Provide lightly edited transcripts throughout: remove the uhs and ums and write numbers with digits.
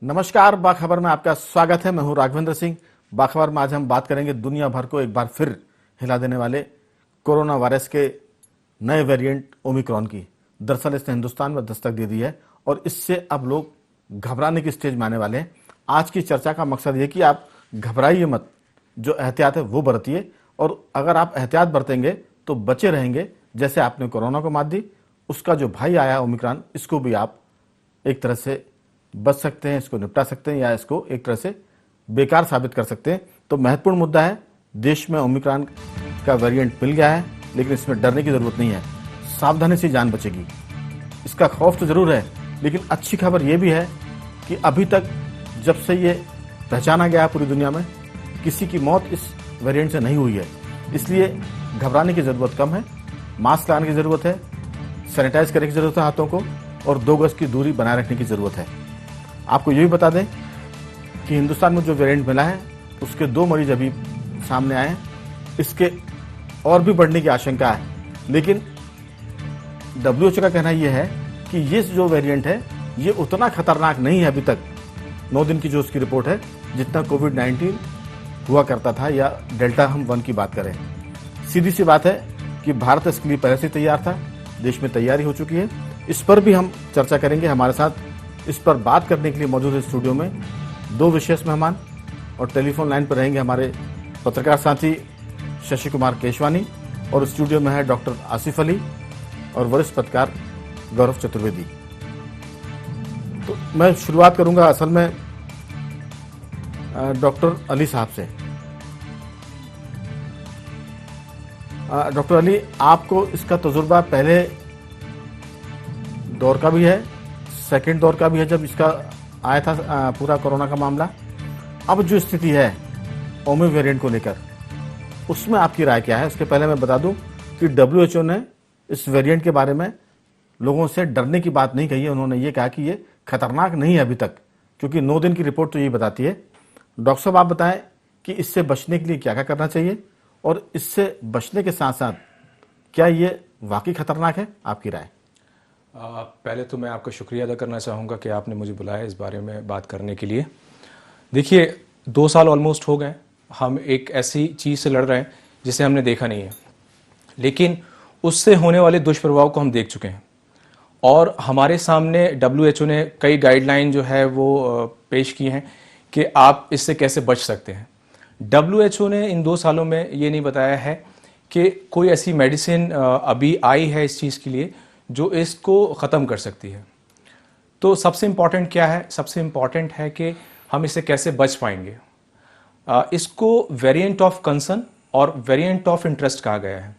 नमस्कार, बाखबर में आपका स्वागत है। मैं हूं राघवेंद्र सिंह। बाखबर में आज हम बात करेंगे दुनिया भर को एक बार फिर हिला देने वाले कोरोना वायरस के नए वेरिएंट ओमिक्रॉन की। दरअसल इसने हिंदुस्तान में दस्तक दे दी है और इससे अब लोग घबराने की स्टेज में आने वाले हैं। आज की चर्चा का मकसद ये कि आप घबराइए मत, जो एहतियात है वो बरतिए, और अगर आप एहतियात बरतेंगे तो बचे रहेंगे। जैसे आपने कोरोना को मात दी, उसका जो भाई आया ओमिक्रॉन, इसको भी आप एक तरह से बच सकते हैं, इसको निपटा सकते हैं या इसको एक तरह से बेकार साबित कर सकते हैं। तो महत्वपूर्ण मुद्दा है, देश में ओमिक्रॉन का वेरिएंट मिल गया है, लेकिन इसमें डरने की जरूरत नहीं है। सावधानी से जान बचेगी। इसका खौफ तो जरूर है, लेकिन अच्छी खबर यह भी है कि अभी तक जब से ये पहचाना गया है पूरी दुनिया में, किसी की मौत इस वेरिएंट से नहीं हुई है। इसलिए घबराने की जरूरत कम है। मास्क लगाने की जरूरत है, सैनिटाइज करने की जरूरत है हाथों को, और 2 गज की दूरी बनाए रखने की जरूरत है। आपको ये भी बता दें कि हिंदुस्तान में जो वेरिएंट मिला है उसके 2 मरीज अभी सामने आए हैं। इसके और भी बढ़ने की आशंका है, लेकिन WHO का कहना यह है कि ये जो वेरिएंट है ये उतना खतरनाक नहीं है अभी तक, 9 दिन की जो उसकी रिपोर्ट है, जितना कोविड-19 हुआ करता था, या डेल्टा हम 1 की बात करें। सीधी सी बात है कि भारत इसके लिए पहले से तैयार था, देश में तैयारी हो चुकी है। इस पर भी हम चर्चा करेंगे। हमारे साथ इस पर बात करने के लिए मौजूद है स्टूडियो में 2 विशेष मेहमान, और टेलीफोन लाइन पर रहेंगे हमारे पत्रकार साथी शशि कुमार केशवानी, और स्टूडियो में है डॉक्टर आसिफ अली और वरिष्ठ पत्रकार गौरव चतुर्वेदी। तो मैं शुरुआत करूंगा असल में डॉक्टर अली साहब से। डॉक्टर अली, आपको इसका तजुर्बा पहले दौर का भी है, सेकेंड दौर का भी है, जब इसका आया था पूरा कोरोना का मामला। अब जो स्थिति है ओमी वेरिएंट को लेकर, उसमें आपकी राय क्या है? उसके पहले मैं बता दूं कि WHO ने इस वेरिएंट के बारे में लोगों से डरने की बात नहीं कही है। उन्होंने ये कहा कि ये खतरनाक नहीं है अभी तक, क्योंकि 9 दिन की रिपोर्ट तो यही बताती है। डॉक्टर साहब, आप बताएं कि इससे बचने के लिए क्या क्या करना चाहिए, और इससे बचने के साथ साथ क्या ये वाकई खतरनाक है? आपकी राय। पहले तो मैं आपका शुक्रिया अदा करना चाहूँगा कि आपने मुझे बुलाया इस बारे में बात करने के लिए। देखिए, 2 साल ऑलमोस्ट हो गए हम एक ऐसी चीज़ से लड़ रहे हैं जिसे हमने देखा नहीं है, लेकिन उससे होने वाले दुष्प्रभाव को हम देख चुके हैं, और हमारे सामने WHO ने कई गाइडलाइन जो है वो पेश की हैं कि आप इससे कैसे बच सकते हैं। WHO ने इन 2 सालों में ये नहीं बताया है कि कोई ऐसी मेडिसिन अभी आई है इस चीज़ के लिए जो इसको ख़त्म कर सकती है। तो सबसे इम्पॉर्टेंट क्या है? सबसे इम्पॉर्टेंट है कि हम इससे कैसे बच पाएंगे। इसको वेरिएंट ऑफ कंसर्न और वेरिएंट ऑफ इंटरेस्ट कहा गया है।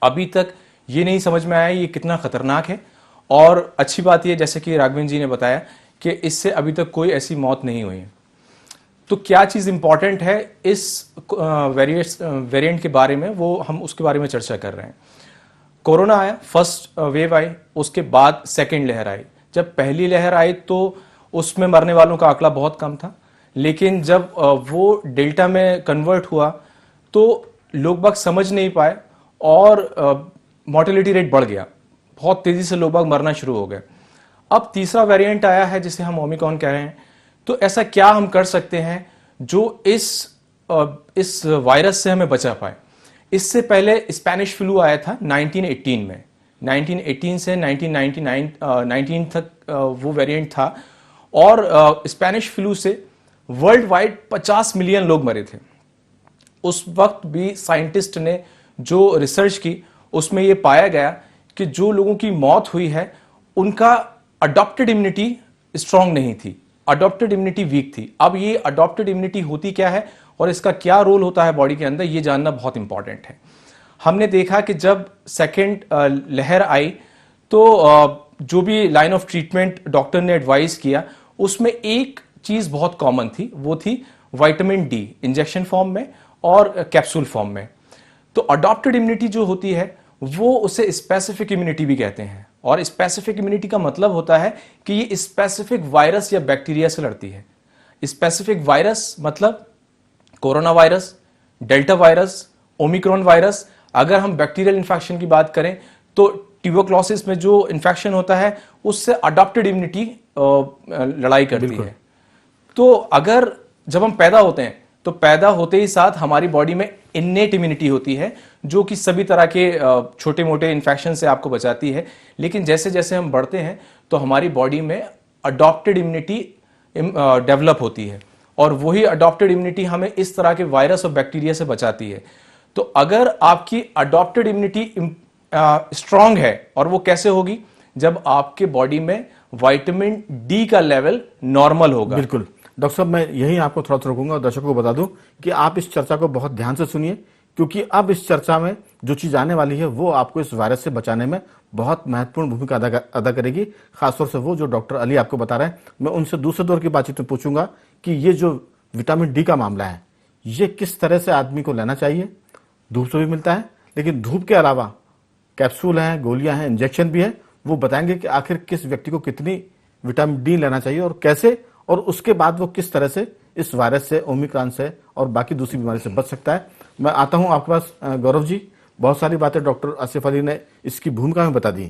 अभी तक ये नहीं समझ में आया ये कितना खतरनाक है, और अच्छी बात ये, जैसे कि राघवेंद्र जी ने बताया, कि इससे अभी तक कोई ऐसी मौत नहीं हुई है। तो क्या चीज़ इंपॉर्टेंट है इस वेरिएंट के बारे में, वो हम उसके बारे में चर्चा कर रहे हैं। कोरोना आया, फर्स्ट वेव आई, उसके बाद सेकेंड लहर आई। जब पहली लहर आई तो उसमें मरने वालों का आंकड़ा बहुत कम था, लेकिन जब वो डेल्टा में कन्वर्ट हुआ तो लोग बाग समझ नहीं पाए और मॉर्टेलिटी रेट बढ़ गया। बहुत तेजी से लोग बाग मरना शुरू हो गए। अब तीसरा वेरिएंट आया है जिसे हम ओमिक्रॉन कह रहे हैं। तो ऐसा क्या हम कर सकते हैं जो इस वायरस से हमें बचा पाए? इससे पहले स्पेनिश फ्लू आया था 1918 में। 1918 से 1919 तक वो वेरिएंट था, और स्पेनिश फ्लू से वर्ल्ड वाइड 50 मिलियन लोग मरे थे। उस वक्त भी साइंटिस्ट ने जो रिसर्च की उसमें ये पाया गया कि जो लोगों की मौत हुई है उनका अडॉप्टेड इम्यूनिटी स्ट्रांग नहीं थी, अडॉप्टेड इम्यूनिटी वीक थी। अब ये अडॉप्टेड इम्यूनिटी होती क्या है और इसका क्या रोल होता है बॉडी के अंदर, ये जानना बहुत इंपॉर्टेंट है। हमने देखा कि जब सेकेंड लहर आई तो जो भी लाइन ऑफ ट्रीटमेंट डॉक्टर ने एडवाइस किया उसमें एक चीज बहुत कॉमन थी, वो थी विटामिन डी इंजेक्शन फॉर्म में और कैप्सूल फॉर्म में। तो अडॉप्टेड इम्यूनिटी जो होती है वो उसे स्पेसिफिक इम्यूनिटी भी कहते हैं, और स्पेसिफिक इम्यूनिटी का मतलब होता है कि ये स्पेसिफिक वायरस या बैक्टीरिया से लड़ती है। स्पेसिफिक वायरस मतलब corona virus, delta virus, omicron virus. अगर हम बैक्टीरियल इन्फेक्शन की बात करें तो ट्यूबरक्लोसिस में जो इन्फेक्शन होता है उससे अडॉप्टेड इम्यूनिटी लड़ाई करती है। तो अगर जब हम पैदा होते हैं तो पैदा होते ही साथ हमारी बॉडी में इन्नेट इम्यूनिटी होती है जो कि सभी तरह के छोटे मोटे इन्फेक्शन से आपको बचाती है। लेकिन जैसे जैसे हम बढ़ते हैं तो हमारी बॉडी में अडॉप्टेड इम्यूनिटी डेवलप होती है और वही अडॉप्टेड इम्यूनिटी हमें इस तरह के वायरस और बैक्टीरिया से बचाती है। तो अगर आपकी अडॉप्टेड इम्यूनिटी स्ट्रांग है, और वो कैसे होगी, जब आपके बॉडी में विटामिन डी का लेवल नॉर्मल होगा। बिल्कुल डॉक्टर साहब, मैं यही आपको थोड़ा सा रोकूंगा और दर्शकों को बता दूं कि आप इस चर्चा को बहुत ध्यान से सुनिए, क्योंकि अब इस चर्चा में जो चीज आने वाली है वो आपको इस वायरस से बचाने में बहुत महत्वपूर्ण भूमिका अदा करेगी। खासतौर से वो जो डॉक्टर अली आपको बता रहे हैं, मैं उनसे दूसरे दौर की बातचीत में पूछूंगा कि ये जो विटामिन डी का मामला है ये किस तरह से आदमी को लेना चाहिए। धूप से भी मिलता है, लेकिन धूप के अलावा कैप्सूल हैं, गोलियां हैं, इंजेक्शन भी है। वो बताएंगे कि आखिर किस व्यक्ति को कितनी विटामिन डी लेना चाहिए और कैसे, और उसके बाद वो किस तरह से इस वायरस से, ओमिक्रॉन से और बाकी दूसरी बीमारी से बच सकता है। मैं आता हूं आपके पास गौरव जी। बहुत सारी बातें डॉक्टर आसिफ अली ने इसकी भूमिका में बता दी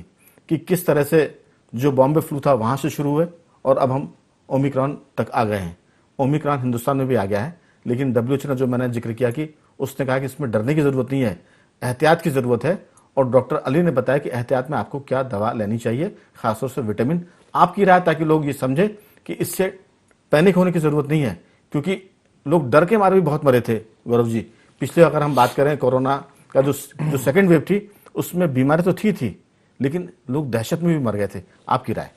कि किस तरह से जो बॉम्बे फ्लू था वहां से शुरू हुए और अब हम ओमिक्रॉन तक आ गए हैं। ओमिक्रॉन हिंदुस्तान में भी आ गया है, लेकिन WHO ने जो मैंने जिक्र किया कि उसने कहा कि इसमें डरने की जरूरत नहीं है, एहतियात की जरूरत है। और डॉक्टर अली ने बताया कि एहतियात में आपको क्या दवा लेनी चाहिए, खासतौर से विटामिन। आपकी राय, ताकि लोग ये समझे कि इससे पैनिक होने की जरूरत नहीं है, क्योंकि लोग डर के मारे भी बहुत मरे थे। गौरव जी, पिछले अगर हम बात करें कोरोना का जो सेकेंड वेव थी, उसमें बीमारी तो थी, लेकिन लोग दहशत में भी मर गए थे। आपकी राय?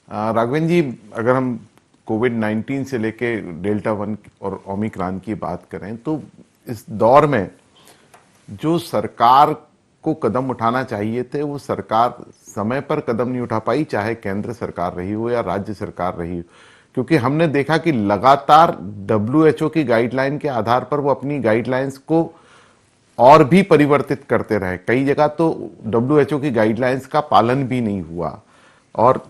राघवेंद्र जी, अगर हम कोविड-19 से लेके डेल्टा 1 और ओमिक्रॉन की बात करें तो इस दौर में जो सरकार को कदम उठाना चाहिए थे वो सरकार समय पर कदम नहीं उठा पाई, चाहे केंद्र सरकार रही हो या राज्य सरकार रही हो। क्योंकि हमने देखा कि लगातार WHO की गाइडलाइन के आधार पर वो अपनी गाइडलाइंस को और भी परिवर्तित करते रहे। कई जगह तो WHO की गाइडलाइंस का पालन भी नहीं हुआ, और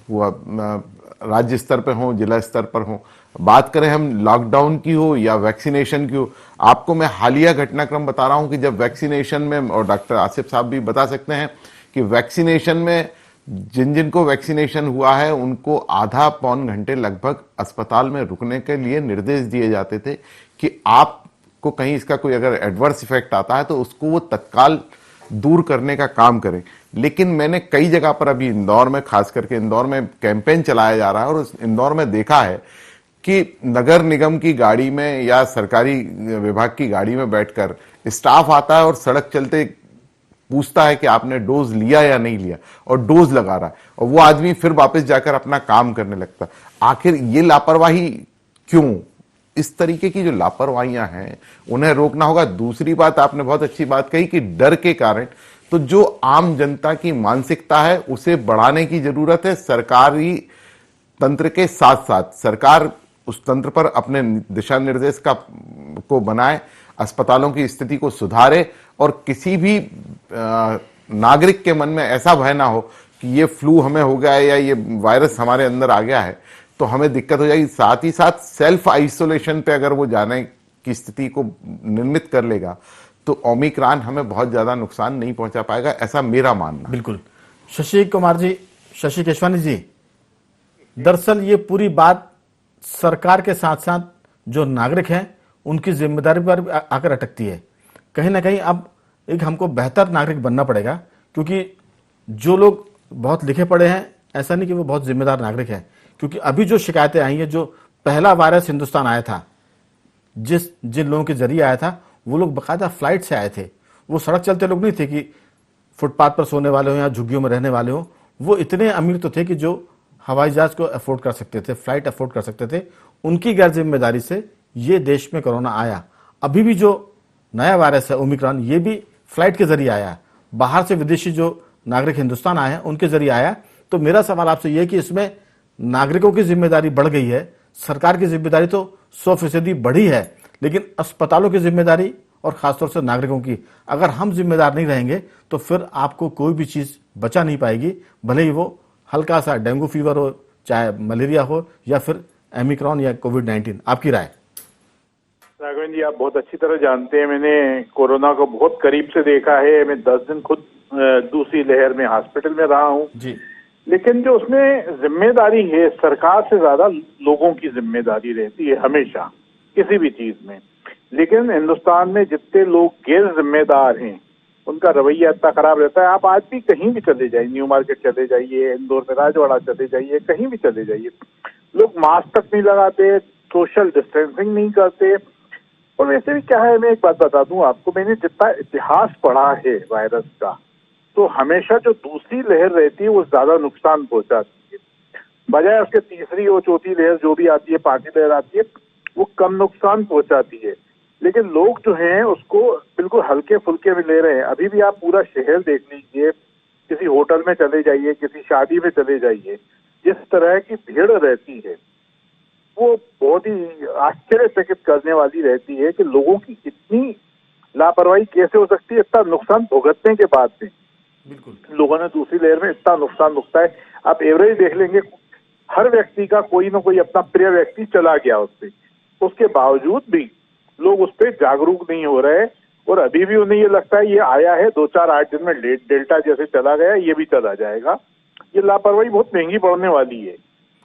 हुआ राज्य स्तर पर हो, जिला स्तर पर हो। बात करें हम लॉकडाउन की हो या वैक्सीनेशन की हो, आपको मैं हालिया घटनाक्रम बता रहा हूं कि जब वैक्सीनेशन में, और डॉक्टर आसिफ साहब भी बता सकते हैं कि वैक्सीनेशन में जिन जिन को वैक्सीनेशन हुआ है उनको आधा पौन घंटे लगभग अस्पताल में रुकने के लिए निर्देश दिए जाते थे कि आपको कहीं इसका कोई अगर एडवर्स इफेक्ट आता है तो उसको वो तत्काल दूर करने का काम करें। लेकिन मैंने कई जगह पर, अभी इंदौर में, खास करके इंदौर में कैंपेन चलाया जा रहा है, और उस इंदौर में देखा है कि नगर निगम की गाड़ी में या सरकारी विभाग की गाड़ी में बैठकर स्टाफ आता है और सड़क चलते पूछता है कि आपने डोज लिया या नहीं लिया, और डोज लगा रहा है, और वो आदमी फिर वापस जाकर अपना काम करने लगता है। आखिर ये लापरवाही क्यों? इस तरीके की जो लापरवाहियां हैं उन्हें रोकना होगा। दूसरी बात, आपने बहुत अच्छी बात कही कि डर के कारण तो जो आम जनता की मानसिकता है उसे बढ़ाने की जरूरत है। सरकारी तंत्र के साथ साथ सरकार उस तंत्र पर अपने दिशा निर्देश को बनाए, अस्पतालों की स्थिति को सुधारे, और किसी भी नागरिक के मन में ऐसा भय ना हो कि ये फ्लू हमें हो गया है या ये वायरस हमारे अंदर आ गया है तो हमें दिक्कत हो जाएगी। साथ ही साथ सेल्फ आइसोलेशन पे अगर वो जाने की स्थिति को निर्मित कर लेगा तो ओमिक्रॉन हमें बहुत ज्यादा नुकसान नहीं पहुंचा पाएगा, ऐसा मेरा मानना। बिल्कुल। शशि कुमार जी, शशि केशवानी जी, दरअसल ये पूरी बात सरकार के साथ साथ जो नागरिक हैं उनकी जिम्मेदारी पर आकर अटकती है। कहीं ना कहीं अब एक हमको बेहतर नागरिक बनना पड़ेगा, क्योंकि जो लोग बहुत लिखे पढ़े हैं ऐसा नहीं कि वो बहुत जिम्मेदार नागरिक हैं। क्योंकि अभी जो शिकायतें आई हैं, जो पहला वायरस हिंदुस्तान आया था, जिन लोगों के जरिए आया था, वो लोग बाकायदा फ्लाइट से आए थे। वो सड़क चलते लोग नहीं थे कि फुटपाथ पर सोने वाले हो या झुग्गियों में रहने वाले हो। वो इतने अमीर तो थे कि जो हवाई जहाज को अफोर्ड कर सकते थे, फ्लाइट अफोर्ड कर सकते थे। उनकी गैर जिम्मेदारी से ये देश में कोरोना आया। अभी भी जो नया वायरस है ओमिक्रॉन, ये भी फ्लाइट के जरिए आया। बाहर से विदेशी जो नागरिक हिंदुस्तान आए हैं उनके जरिए आया। तो मेरा सवाल आपसे यह कि इसमें नागरिकों की जिम्मेदारी बढ़ गई है, सरकार की जिम्मेदारी तो 100% बढ़ी है, लेकिन अस्पतालों की जिम्मेदारी और खासतौर से नागरिकों की, अगर हम जिम्मेदार नहीं रहेंगे तो फिर आपको कोई भी चीज बचा नहीं पाएगी, भले ही वो हल्का सा डेंगू फीवर हो, चाहे मलेरिया हो, या फिर ओमिक्रॉन या कोविड-19। आपकी राय? राघवेंद्र जी, आप बहुत अच्छी तरह जानते हैं, मैंने कोरोना को बहुत करीब से देखा है। मैं 10 दिन खुद दूसरी लहर में हॉस्पिटल में रहा हूँ जी। लेकिन जो उसमें जिम्मेदारी है सरकार से ज्यादा लोगों की जिम्मेदारी रहती है हमेशा किसी भी चीज में। लेकिन हिंदुस्तान में जितने लोग गैर जिम्मेदार हैं उनका रवैया इतना खराब रहता है। आप आज भी कहीं भी चले जाइए, न्यू मार्केट चले जाइए, इंदौर में राजवाड़ा चले जाइए, कहीं भी चले जाइए, लोग मास्क तक नहीं लगाते, सोशल डिस्टेंसिंग नहीं करते। और वैसे भी क्या है, मैं एक बात बता दूं आपको, मैंने जितना इतिहास पढ़ा है वायरस का, तो हमेशा जो दूसरी लहर रहती है वो ज्यादा नुकसान पहुंचाती है, बजाय उसके तीसरी और चौथी लहर जो भी आती है, पांचवी लहर आती है, वो कम नुकसान पहुंचाती है। लेकिन लोग जो हैं उसको बिल्कुल हल्के फुल्के में ले रहे हैं। अभी भी आप पूरा शहर देख लीजिए, किसी होटल में चले जाइए, किसी शादी में चले जाइए, जिस तरह की भीड़ रहती है वो बहुत ही आश्चर्यचकित करने वाली रहती है कि लोगों की इतनी लापरवाही कैसे हो सकती है, इतना नुकसान भुगतने के बाद में। बिल्कुल लोगों ने दूसरी लहर में इतना नुकसान भुगता है। आप एवरेज देख लेंगे, हर व्यक्ति का कोई ना कोई अपना प्रिय व्यक्ति चला गया उससे, उसके बावजूद भी लोग उस पर जागरूक नहीं हो रहे। और अभी भी उन्हें ये लगता है ये आया है 2-4-8 दिन में डेल्टा जैसे चला गया, ये भी चला जाएगा। ये लापरवाही बहुत महंगी पड़ने वाली है।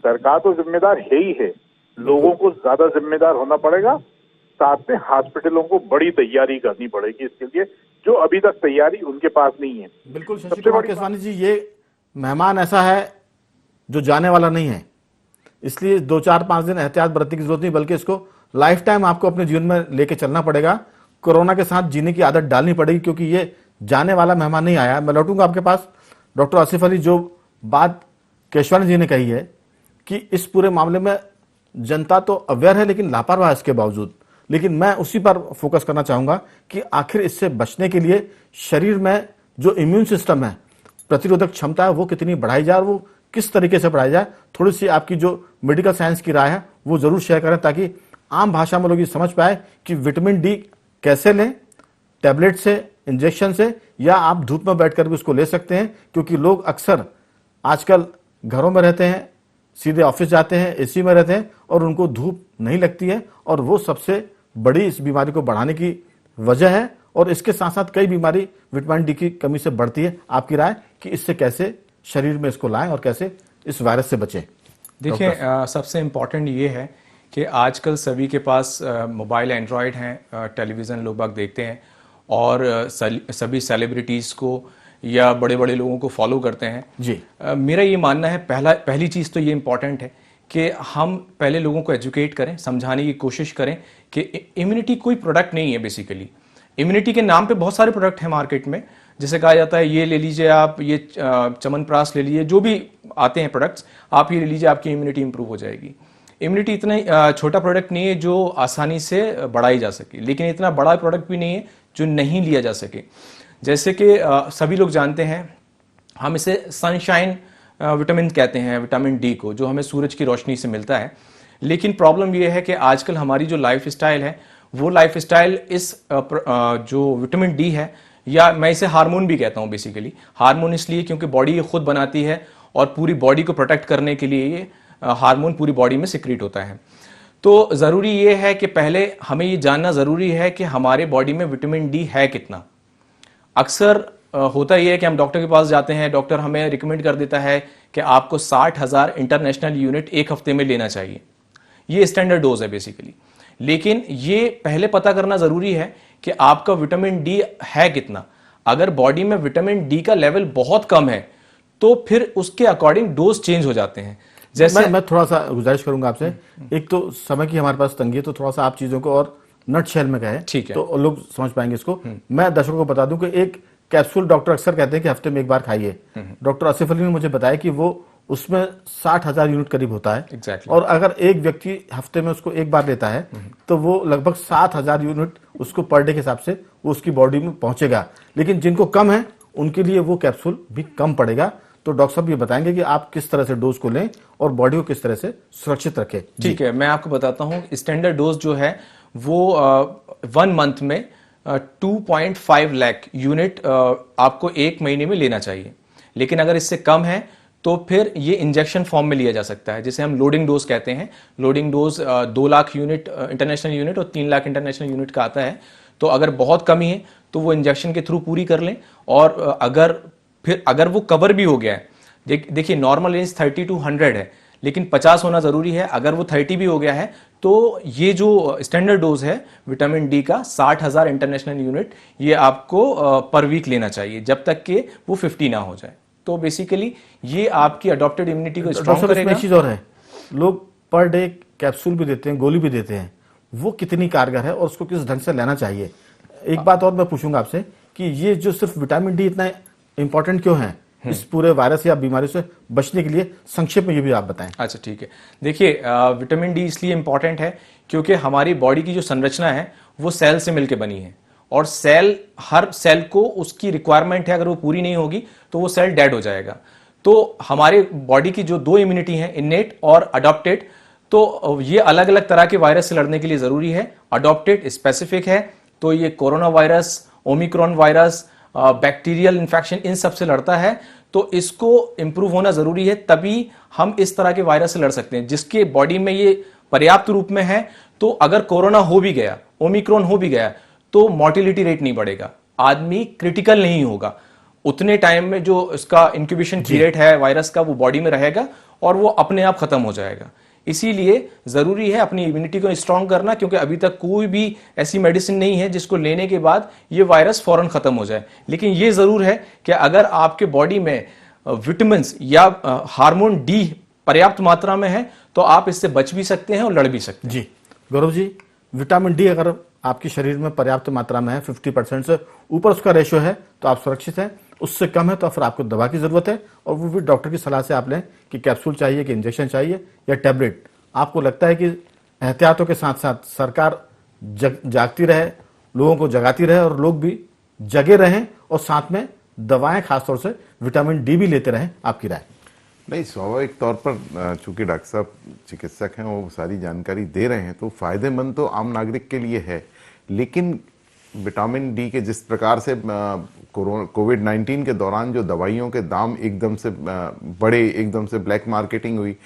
सरकार तो जिम्मेदार है ही है, लोगों को ज्यादा जिम्मेदार होना पड़ेगा, साथ में हॉस्पिटलों को बड़ी तैयारी करनी पड़ेगी इसके लिए, जो अभी तक तैयारी उनके पास नहीं है। बिल्कुल। शशि सबसे कुमार बड़ी केसवानी जी, ये मेहमान ऐसा है जो जाने वाला नहीं है, इसलिए 2-4-5 दिन एहतियात बरतने की जरूरत नहीं, बल्कि इसको लाइफ टाइम आपको अपने जीवन में लेके चलना पड़ेगा। कोरोना के साथ जीने की आदत डालनी पड़ेगी, क्योंकि ये जाने वाला मेहमान नहीं आया। मैं लौटूंगा आपके पास डॉक्टर आसिफ अली। जो बात केशवानी जी ने कही है कि इस पूरे मामले में जनता तो अवेयर है लेकिन लापरवाह है इसके बावजूद, लेकिन मैं उसी पर फोकस करना चाहूंगा कि आखिर इससे बचने के लिए शरीर में जो इम्यून सिस्टम है, प्रतिरोधक क्षमता है, वो कितनी बढ़ाई जाए और वो किस तरीके से बढ़ाई जाए। थोड़ी सी आपकी जो मेडिकल साइंस की राय है वो जरूर शेयर करें, ताकि आम भाषा में लोग ये समझ पाए कि विटामिन डी कैसे लें, टैबलेट से, इंजेक्शन से, या आप धूप में बैठकर भी उसको ले सकते हैं। क्योंकि लोग अक्सर आजकल घरों में रहते हैं, सीधे ऑफिस जाते हैं, एसी में रहते हैं और उनको धूप नहीं लगती है, और वो सबसे बड़ी इस बीमारी को बढ़ाने की वजह है। और इसके साथ साथ कई बीमारी विटामिन डी की कमी से बढ़ती है। आपकी राय कि इससे कैसे शरीर में इसको लाएं और कैसे इस वायरस से बचें? देखिए, सबसे इम्पॉर्टेंट ये है कि आजकल सभी के पास मोबाइल एंड्रॉयड हैं, टेलीविज़न लोग बाग देखते हैं और सभी सेलिब्रिटीज़ को या बड़े बड़े लोगों को फॉलो करते हैं जी। मेरा ये मानना है, पहली चीज़ तो ये इम्पॉर्टेंट है कि हम पहले लोगों को एजुकेट करें, समझाने की कोशिश करें कि इम्यूनिटी कोई प्रोडक्ट नहीं है। बेसिकली इम्यूनिटी के नाम पे बहुत सारे प्रोडक्ट हैं मार्केट में, जैसे कहा जाता है ये ले लीजिए आप, ये च्यवनप्राश ले लीजिए, जो भी आते हैं प्रोडक्ट्स, आप ये ले लीजिए, आपकी इम्यूनिटी इंप्रूव हो जाएगी। इम्यूनिटी इतना छोटा प्रोडक्ट नहीं है जो आसानी से बढ़ाई जा सके, लेकिन इतना बड़ा प्रोडक्ट भी नहीं है जो नहीं लिया जा सके। जैसे कि सभी लोग जानते हैं, हम इसे सनशाइन विटामिन कहते हैं, विटामिन डी को, जो हमें सूरज की रोशनी से मिलता है। लेकिन प्रॉब्लम यह है कि आजकल हमारी जो लाइफ स्टाइल है, वो लाइफ स्टाइल इस जो विटामिन डी है, या मैं इसे हार्मोन भी कहता हूं, बेसिकली हार्मोन इसलिए क्योंकि बॉडी ये खुद बनाती है और पूरी बॉडी को प्रोटेक्ट करने के लिए ये हार्मोन पूरी बॉडी में सिक्रीट होता है। तो ज़रूरी ये है कि पहले हमें ये जानना ज़रूरी है कि हमारे बॉडी में विटामिन डी है कितना। अक्सर होता यह है कि हम डॉक्टर के पास जाते हैं, डॉक्टर हमें रिकमेंड कर देता है कि आपको 60,000 इंटरनेशनल यूनिट एक हफ्ते में लेना चाहिए। ये स्टैंडर्ड डोज है बेसिकली। लेकिन ये पहले पता करना ज़रूरी है कि आपका विटामिन डी है कितना। अगर बॉडी में विटामिन डी का लेवल बहुत कम है तो फिर उसके अकॉर्डिंग डोज चेंज हो जाते हैं। जैसे मैं थोड़ा सा गुजारिश करूंगा आपसे, एक तो समय की हमारे पास तंगी है, तो थोड़ा सा आप चीजों को और नट शेल में कहें, ठीक है, तो लोग समझ पाएंगे इसको। मैं दर्शकों को बता दूं कि एक कैप्सूल डॉक्टर अक्सर कहते हैं कि हफ्ते में एक बार खाइए। डॉक्टर आसिफ अली ने मुझे बताया कि वो उसमें 60,000 यूनिट करीब होता है। Exactly. और अगर एक व्यक्ति हफ्ते में उसको एक बार लेता है तो वो लगभग 7,000 यूनिट उसको पर डे के हिसाब से वो उसकी बॉडी में पहुंचेगा। लेकिन जिनको कम है उनके लिए वो कैप्सूल भी कम पड़ेगा। तो डॉक्टर साहब ये बताएंगे कि आप किस तरह से डोज को लें और बॉडी को किस तरह से सुरक्षित रखें। ठीक है, मैं आपको बताता हूं। स्टैंडर्ड डोज जो है वो 1 मंथ में 2.5 लाख यूनिट आपको 1 महीने में लेना चाहिए। लेकिन अगर इससे कम है तो फिर ये इंजेक्शन फॉर्म में लिया जा सकता है, जिसे हम लोडिंग डोज कहते हैं। Loading dose 2 lakh unit international unit और 3 लाख इंटरनेशनल यूनिट का आता है। तो अगर बहुत कमी है तो वो इंजेक्शन के थ्रू पूरी कर लें, और अगर वो कवर भी हो गया है देखिए नॉर्मल रेंज 30 to 100 है, लेकिन 50 होना जरूरी है। अगर वो 30 भी हो गया है तो ये जो स्टैंडर्ड डोज है विटामिन डी का 60,000 इंटरनेशनल यूनिट ये आपको पर वीक लेना चाहिए जब तक कि वो 50 ना हो जाए। तो बेसिकली ये आपकी अडॉप्टेड इम्यूनिटी को स्ट्रॉन्ग डॉक्टर करेगा। इसमें एक चीज और है, लोग पर डे कैप्सूल भी देते हैं, गोली भी देते हैं, वो कितनी कारगर है और उसको किस ढंग से लेना चाहिए। एक बात और मैं पूछूंगा आपसे कि ये जो सिर्फ विटामिन डी इतना इंपॉर्टेंट क्यों है इस पूरे वायरस या बीमारी से बचने के लिए, संक्षेप में ये भी आप बताएं। अच्छा ठीक है, देखिए विटामिन डी इसलिए इंपॉर्टेंट है क्योंकि हमारी बॉडी की जो संरचना है वो सेल से मिलकर बनी है, और सेल, हर सेल को उसकी रिक्वायरमेंट है, अगर वो पूरी नहीं होगी तो वो सेल डेड हो जाएगा। तो हमारे बॉडी की जो दो इम्यूनिटी है, इनेट और अडॉप्टेड, तो ये अलग अलग तरह के वायरस से लड़ने के लिए जरूरी है। अडॉप्टेड स्पेसिफिक है, तो ये corona virus, omicron virus, bacterial infection, इन सब से लड़ता है। तो इसको इंप्रूव होना जरूरी है, तभी हम इस तरह के वायरस से लड़ सकते हैं। जिसके बॉडी में ये पर्याप्त रूप में है, तो अगर कोरोना हो भी गया, ओमिक्रॉन हो भी गया, तो मोर्टिलिटी रेट नहीं बढ़ेगा, आदमी क्रिटिकल नहीं होगा। उतने टाइम में जो इसका इंक्यूबेशन पीरियड है वायरस का, वो बॉडी में रहेगा और वो अपने आप खत्म हो जाएगा। इसीलिए जरूरी है अपनी इम्यूनिटी को स्ट्रांग करना, क्योंकि अभी तक कोई भी ऐसी मेडिसिन नहीं है जिसको लेने के बाद ये वायरस फौरन खत्म हो जाए। लेकिन ये जरूर है कि अगर आपके बॉडी में विटामिन या हार्मोन डी पर्याप्त मात्रा में है तो आप इससे बच भी सकते हैं और लड़ भी सकते हैं। जी गौरव जी, विटामिन डी अगर आपके शरीर में पर्याप्त मात्रा में है, 50% से ऊपर उसका रेशियो है तो आप सुरक्षित हैं, उससे कम है तो फिर आपको दवा की जरूरत है, और वो भी डॉक्टर की सलाह से आप लें कि कैप्सूल चाहिए कि इंजेक्शन चाहिए या टैबलेट। आपको लगता है कि एहतियातों के साथ साथ सरकार जागती रहे, लोगों को जगाती रहे और लोग भी जगे रहें, और साथ में दवाएं खासतौर से विटामिन डी भी लेते रहें, आपकी राय? नहीं, स्वाभाविक तौर पर चूंकि डॉक्टर साहब चिकित्सक हैं, वो सारी जानकारी दे रहे हैं, तो फायदेमंद तो आम नागरिक के लिए है। लेकिन विटामिन डी के जिस प्रकार से कोविड-19 के दौरान जो दवाइयों के दाम एकदम से बढ़े, एकदम से ब्लैक मार्केटिंग हुई,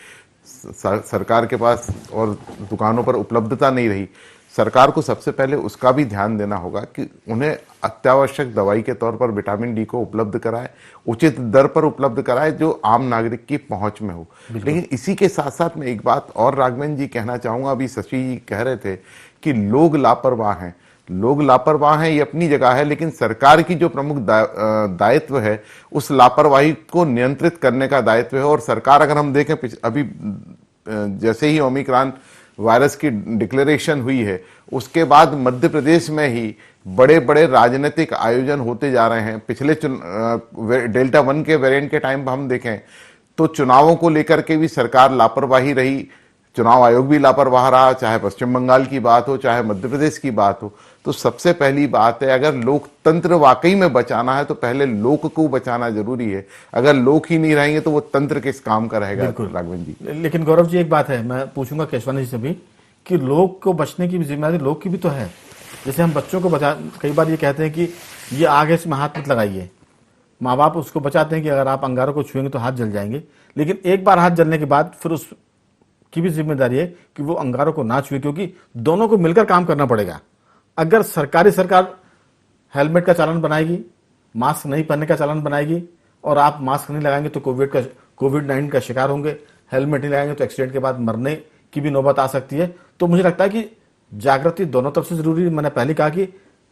सरकार के पास और दुकानों पर उपलब्धता नहीं रही, सरकार को सबसे पहले उसका भी ध्यान देना होगा कि उन्हें अत्यावश्यक दवाई के तौर पर विटामिन डी को उपलब्ध कराए, उचित दर पर उपलब्ध कराए, जो आम नागरिक की पहुंच में हो। लेकिन इसी के साथ साथ मैं एक बात और राघवेंद्र जी कहना चाहूंगा, अभी शशि जी कह रहे थे कि लोग लापरवाह हैं। लोग लापरवाह हैं ये अपनी जगह है, लेकिन सरकार की जो प्रमुख दायित्व है उस लापरवाही को नियंत्रित करने का दायित्व है। और सरकार, अगर हम देखें अभी जैसे ही ओमिक्रॉन वायरस की डिक्लेरेशन हुई है, उसके बाद मध्य प्रदेश में ही बड़े बड़े राजनीतिक आयोजन होते जा रहे हैं। पिछले डेल्टा 1 के वेरिएंट के टाइम पर हम देखें तो चुनावों को लेकर के भी सरकार लापरवाही रही, चुनाव आयोग भी लापरवाह रहा, चाहे पश्चिम बंगाल की बात हो, चाहे मध्य प्रदेश की बात हो। तो सबसे पहली बात है, अगर लोकतंत्र वाकई में बचाना है तो पहले लोक को बचाना जरूरी है। अगर लोग ही नहीं रहेंगे तो वो तंत्र किस काम का रहेगा राघवेंद्र जी? लेकिन गौरव जी एक बात है, मैं पूछूंगा केशवानी जी से भी कि लोग को बचने की जिम्मेदारी लोग की भी तो है। जैसे हम बच्चों को बचा, कई बार ये कहते हैं कि ये आग है इसमें हाथ मत लगाइए, माँ बाप उसको बचाते हैं कि अगर आप अंगारों को छुएंगे तो हाथ जल जाएंगे। लेकिन एक बार हाथ जलने के बाद फिर उस की भी जिम्मेदारी है कि वो अंगारों को ना छुए, क्योंकि दोनों को मिलकर काम करना पड़ेगा। अगर सरकार हेलमेट का चालान बनाएगी, मास्क नहीं पहनने का चालान बनाएगी, और आप मास्क नहीं लगाएंगे तो कोविड-19 का शिकार होंगे, हेलमेट नहीं लगाएंगे तो एक्सीडेंट के बाद मरने की भी नौबत आ सकती है। तो मुझे लगता है कि जागृति दोनों तरफ से जरूरी है। मैंने पहले कहा कि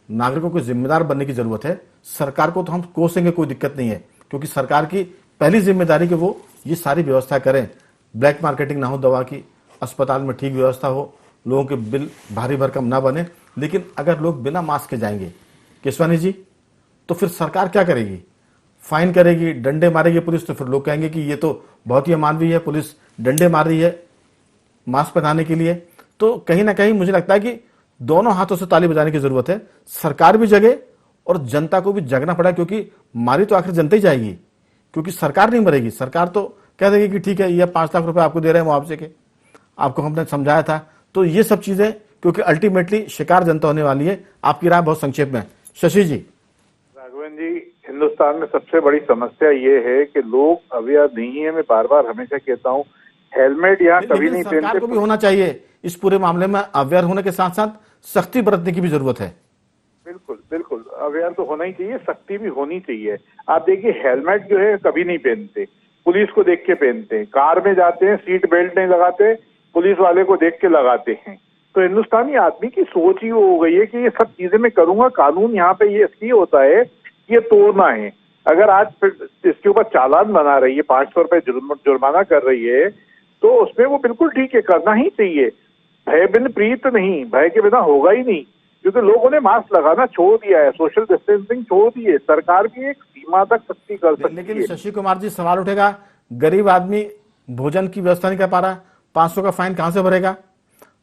नागरिकों को जिम्मेदार बनने की जरूरत है। सरकार को तो हम कोसेंगे, कोई दिक्कत नहीं है, क्योंकि सरकार की पहली जिम्मेदारी कि वो ये सारी व्यवस्था करें, ब्लैक मार्केटिंग ना हो दवा की, अस्पताल में ठीक व्यवस्था हो, लोगों के बिल भारी भरकम ना बने। लेकिन अगर लोग बिना मास्क के जाएंगे केशवानी जी, तो फिर सरकार क्या करेगी? फाइन करेगी, डंडे मारेगी पुलिस, तो फिर लोग कहेंगे कि ये तो बहुत ही अमानवीय है, पुलिस डंडे मार रही है मास्क पहनाने के लिए। तो कहीं ना कहीं मुझे लगता है कि दोनों हाथों से ताली बजाने की जरूरत है। सरकार भी जगे और जनता को भी जगना पड़ा, क्योंकि मारी तो आखिर जनता ही जाएगी, क्योंकि सरकार नहीं मरेगी। सरकार तो कह देगी कि ठीक है, ये 5 लाख रुपए आपको दे रहे हैं मुआवजे के, आपको हमने समझाया था। तो ये सब चीजें, क्योंकि अल्टीमेटली शिकार जनता होने वाली है। आपकी राय बहुत संक्षेप में शशि जी। राघवेंद्र जी, हिंदुस्तान में सबसे बड़ी समस्या ये है कि लोग अवेयर नहीं है। मैं बार बार हमेशा कहता हूँ, हेलमेट यहाँ कभी नहीं सरकार पहनते। को भी होना चाहिए इस पूरे मामले में, अवेयर होने के साथ साथ सख्ती बरतने की भी जरूरत है। बिल्कुल बिल्कुल, अवेयर तो होना ही चाहिए, सख्ती भी होनी चाहिए। आप देखिए, हेलमेट जो है कभी नहीं पहनते, पुलिस को देख के पहनते हैं, कार में जाते हैं सीट बेल्ट नहीं लगाते, पुलिस वाले को देख के लगाते हैं। तो हिंदुस्तानी आदमी की सोच ही वो हो गई है कि ये सब चीजें मैं करूंगा, कानून यहाँ पे ये इसलिए होता है कि ये तोड़ना है। अगर आज इसके ऊपर चालान बना रही है, 500 रुपए जुर्माना कर रही है, तो उसमें वो बिल्कुल ठीक है, करना ही चाहिए। भय बिन प्रीत नहीं, भय के बिना होगा ही नहीं, क्योंकि लोगों ने मास्क लगाना छोड़ दिया है, सोशल डिस्टेंसिंग छोड़ दी है। सरकार भी एक सीमा तक सख्ती कर सकती लेकिन है। शशि कुमार जी, सवाल उठेगा, गरीब आदमी भोजन की व्यवस्था नहीं कर पा रहा, 500 का फाइन कहां से भरेगा?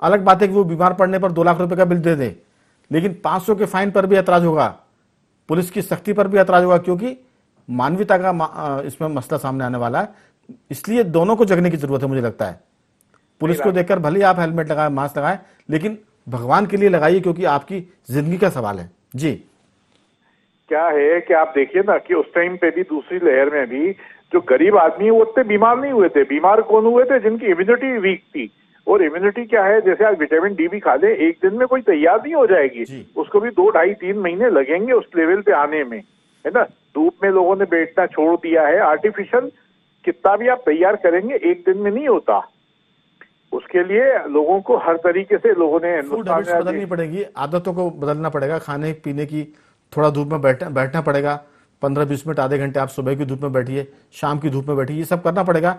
अलग बात है कि वो बीमार पड़ने पर 2 लाख रुपए का बिल दे दे, लेकिन 500 के फाइन पर भी ऐतराज होगा, पुलिस की सख्ती पर भी ऐतराज होगा, क्योंकि मानवीयता का इसमें मसला सामने आने वाला है। इसलिए दोनों को जगने की जरूरत है, मुझे लगता है। पुलिस को देखकर भले ही आप हेलमेट लगाए, मास्क लगाए, लेकिन भगवान के लिए लगाइए, क्योंकि आपकी जिंदगी का सवाल है। जी, क्या है कि आप देखिए ना कि उस टाइम पे भी, दूसरी लहर में भी, जो गरीब आदमी है वो उतने बीमार नहीं हुए थे। बीमार कौन हुए थे? जिनकी इम्यूनिटी वीक थी। और इम्यूनिटी क्या है, जैसे आज विटामिन डी भी खा ले, एक दिन में कोई तैयार नहीं हो जाएगी, उसको भी 2, 2.5, 3 महीने लगेंगे उस लेवल पे आने में, है ना। धूप में लोगों ने बैठना छोड़ दिया है। आर्टिफिशियल कितना भी आप तैयार करेंगे, एक दिन में नहीं होता। उसके लिए लोगों को हर तरीके से लोगों ने फूड हैबिट्स बदलनी पड़ेगी, आदतों को बदलना पड़ेगा, खाने पीने की, थोड़ा धूप में बैठना पड़ेगा, 15-20 मिनट, आधे घंटे आप सुबह की धूप में बैठिए, शाम की धूप में बैठिए, ये सब करना पड़ेगा।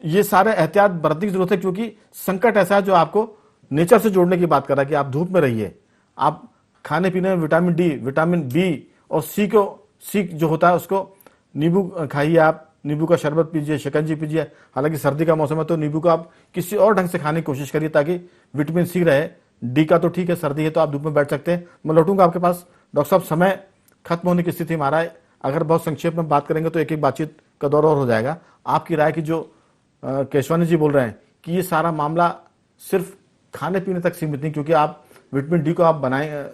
ये सारे एहतियात बरतने की जरूरत है, क्योंकि संकट ऐसा है जो आपको नेचर से जोड़ने की बात कर रहा है कि आप धूप में रहिए, आप खाने पीने में विटामिन डी, विटामिन बी और सी जो होता है उसको, नींबू खाइए, आप नींबू का शरबत पीजिए, शिकंजी पीजिए। हालांकि सर्दी का मौसम है तो नींबू को आप किसी और ढंग से खाने की कोशिश करिए ताकि विटामिन सी रहे। डी का तो ठीक है, सर्दी है तो आप धूप में बैठ सकते हैं। मैं लौटूंगा आपके पास। डॉक्टर साहब, समय खत्म होने की स्थिति में आ रहा है, अगर बहुत संक्षेप में बात करेंगे तो एक एक बातचीत का दौर और हो जाएगा। आपकी राय की जो केशवानी जी बोल रहे हैं कि ये सारा मामला सिर्फ खाने पीने तक सीमित नहीं, क्योंकि आप विटामिन डी को आप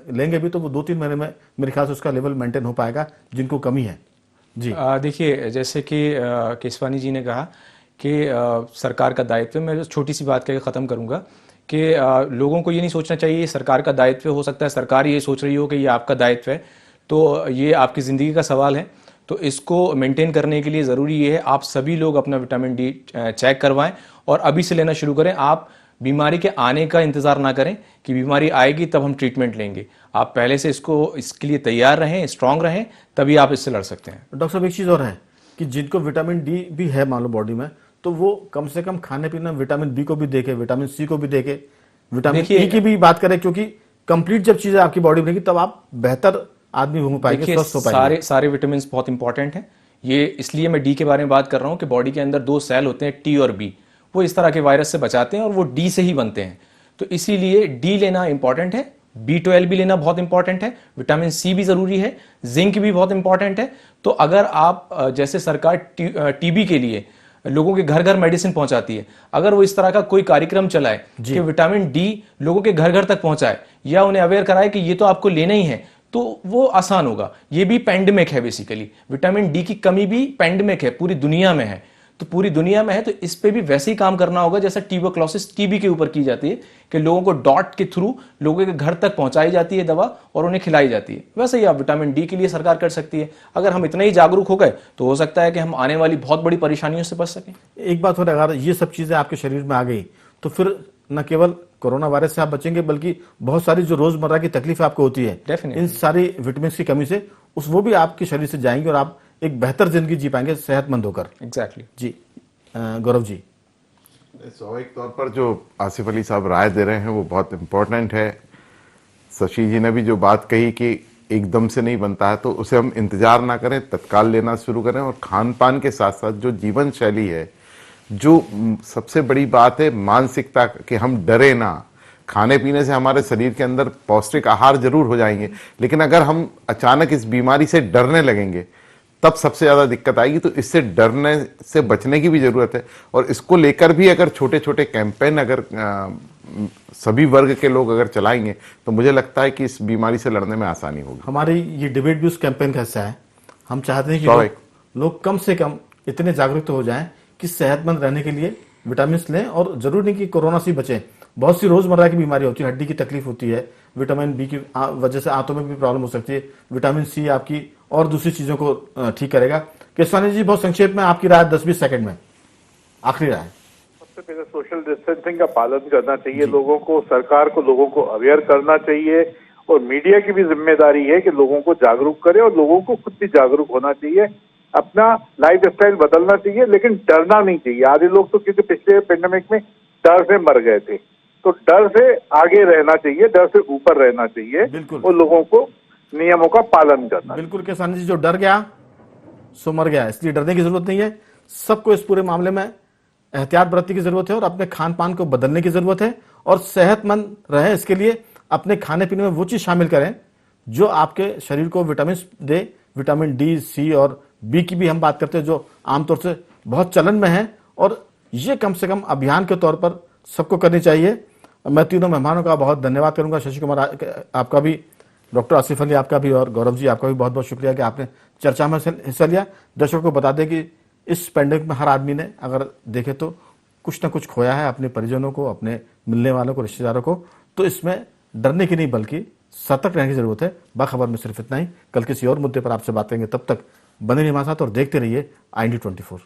लेंगे भी तो वो 2-3 महीने में मेरे ख्याल से उसका लेवल मेंटेन हो पाएगा, जिनको कमी है। जी, देखिए, जैसे कि केशवानी जी ने कहा कि सरकार का दायित्व, मैं छोटी सी बात करके ख़त्म करूंगा कि लोगों को ये नहीं सोचना चाहिए सरकार का दायित्व। हो सकता है सरकार ये सोच रही हो कि ये आपका दायित्व है, तो ये आपकी ज़िंदगी का सवाल है। तो इसको मेंटेन करने के लिए ज़रूरी ये है आप सभी लोग अपना विटामिन डी चेक करवाएं और अभी से लेना शुरू करें। आप बीमारी के आने का इंतज़ार ना करें कि बीमारी आएगी तब हम ट्रीटमेंट लेंगे। आप पहले से इसके लिए तैयार रहें, स्ट्रांग रहें, तभी आप इससे लड़ सकते हैं। डॉक्टर साहब, एक चीज़ और है कि जिनको विटामिन डी भी है मान लो बॉडी में, तो वो कम से कम खाने पीने में विटामिन बी को भी देखे, विटामिन सी को भी देखे, विटामिन ई की भी बात करें, क्योंकि कंप्लीट जब चीजें आपकी बॉडी में रहेगी तब आप बेहतर आदमी हो पाएंगे, स्वस्थ हो पाएंगे। सारे विटामिन बहुत इंपॉर्टेंट हैं। ये इसलिए मैं डी के बारे में बात कर रहा हूं कि बॉडी के अंदर 2 सेल होते हैं, टी और बी, वो इस तरह के वायरस से बचाते हैं और वो डी से ही बनते हैं। तो इसीलिए डी लेना इंपॉर्टेंट है, B12 भी लेना बहुत इंपॉर्टेंट है, विटामिन सी भी जरूरी है, जिंक भी बहुत इंपॉर्टेंट है। तो अगर आप जैसे सरकार टीबी के लिए लोगों के घर घर मेडिसिन पहुंचाती है, अगर वो इस तरह का कोई कार्यक्रम चलाए कि विटामिन डी लोगों के घर घर तक पहुंचाए या उन्हें अवेयर कराए कि ये तो आपको लेना ही है, तो वो आसान होगा। ये भी पैंडेमिक है बेसिकली, विटामिन डी की कमी भी पैंडेमिक है, पूरी दुनिया में है। तो पूरी दुनिया में है तो इस पे भी वैसे ही काम करना होगा जैसा ट्यूबरक्लोसिस टीबी के ऊपर की जाती है कि लोगों को डॉट के थ्रू लोगों के घर तक पहुंचाई जाती है दवा और उन्हें खिलाई जाती है। वैसे ही आप विटामिन डी के लिए सरकार कर सकती है। अगर हम इतने ही जागरूक हो गए तो हो सकता है कि हम आने वाली बहुत बड़ी परेशानियों से बच सकें। एक बात और, अगर ये सब चीजें आपके शरीर में आ गई तो फिर न केवल कोरोना वायरस से आप बचेंगे बल्कि बहुत सारी जो रोजमर्रा की तकलीफ आपको होती है इन सारी विटामिन की कमी से, वो भी आपके शरीर से जाएंगी और आप एक बेहतर जिंदगी जी पाएंगे सेहतमंद होकर। एग्जैक्टली जी, गौरव जी। स्वाभाविक तौर पर जो आसिफ अली साहब राय दे रहे हैं वो बहुत इंपॉर्टेंट है। शशि जी ने भी जो बात कही कि एकदम से नहीं बनता है तो उसे हम इंतजार ना करें, तत्काल लेना शुरू करें। और खान पान के साथ साथ जो जीवन शैली है, जो सबसे बड़ी बात है मानसिकता, कि हम डरे ना। खाने पीने से हमारे शरीर के अंदर पौष्टिक आहार जरूर हो जाएंगे, लेकिन अगर हम अचानक इस बीमारी से डरने लगेंगे तब सबसे ज्यादा दिक्कत आएगी। तो इससे डरने से बचने की भी जरूरत है। और इसको लेकर भी अगर छोटे छोटे कैंपेन अगर सभी वर्ग के लोग अगर चलाएंगे तो मुझे लगता है कि इस बीमारी से लड़ने में आसानी होगी। हमारी ये डिबेट भी उस कैंपेन का हिस्सा है। हम चाहते हैं कि लोग कम से कम इतने जागरूक हो जाएं कि सेहतमंद रहने के लिए विटामिन लें, और जरूरी नहीं कि कोरोना से बचें। बहुत सी रोजमर्रा की बीमारी होती है, हड्डी की तकलीफ होती है, विटामिन बी की वजह से आंतों में भी प्रॉब्लम हो सकती है, विटामिन सी आपकी और दूसरी चीजों को ठीक करेगा। केशवानी जी, बहुत संक्षेप में आपकी राय 10-20 सेकंड में, आखिरी राय। सबसे पहले सोशल डिस्टेंसिंग का पालन करना चाहिए लोगों को, सरकार को लोगों को अवेयर करना चाहिए, और मीडिया की भी जिम्मेदारी है कि लोगों को जागरूक करे और लोगों को खुद भी जागरूक होना चाहिए, अपना लाइफ स्टाइल बदलना चाहिए, लेकिन डरना नहीं चाहिए। आधे लोग तो क्योंकि पिछले पेंडेमिक में डर से मर गए थे, तो डर से आगे रहना चाहिए, डर से ऊपर रहना चाहिए, बिल्कुल। और लोगों को नियमों का पालन करना। बिल्कुल केशवानी जी, जो डर गया सो मर गया, इसलिए डरने की जरूरत नहीं है। सबको इस पूरे मामले में एहतियात बरतने की जरूरत है और अपने खान पान को बदलने की जरूरत है, और सेहतमंद रहे इसके लिए अपने खाने पीने में वो चीज शामिल करें जो आपके शरीर को विटामिन दे। विटामिन डी, सी और बी की भी हम बात करते हैं, जो आमतौर से बहुत चलन में है, और ये कम से कम अभियान के तौर पर सबको करनी चाहिए। मैं तीनों मेहमानों का बहुत धन्यवाद करूंगा। शशि कुमार आपका भी, डॉक्टर आसिफ अली आपका भी, और गौरव जी आपका भी बहुत बहुत शुक्रिया कि आपने चर्चा में हिस्सा लिया। दर्शकों को बता दें कि इस पैंडेमिक में हर आदमी ने अगर देखे तो कुछ ना कुछ खोया है, अपने परिजनों को, अपने मिलने वालों को, रिश्तेदारों को। तो इसमें डरने की नहीं बल्कि सतर्क रहने की जरूरत है। बाखबर में सिर्फ इतना ही। कल किसी और मुद्दे पर आपसे बात करेंगे, तब तक बने रहिए हमारे साथ और देखते रहिए IND24।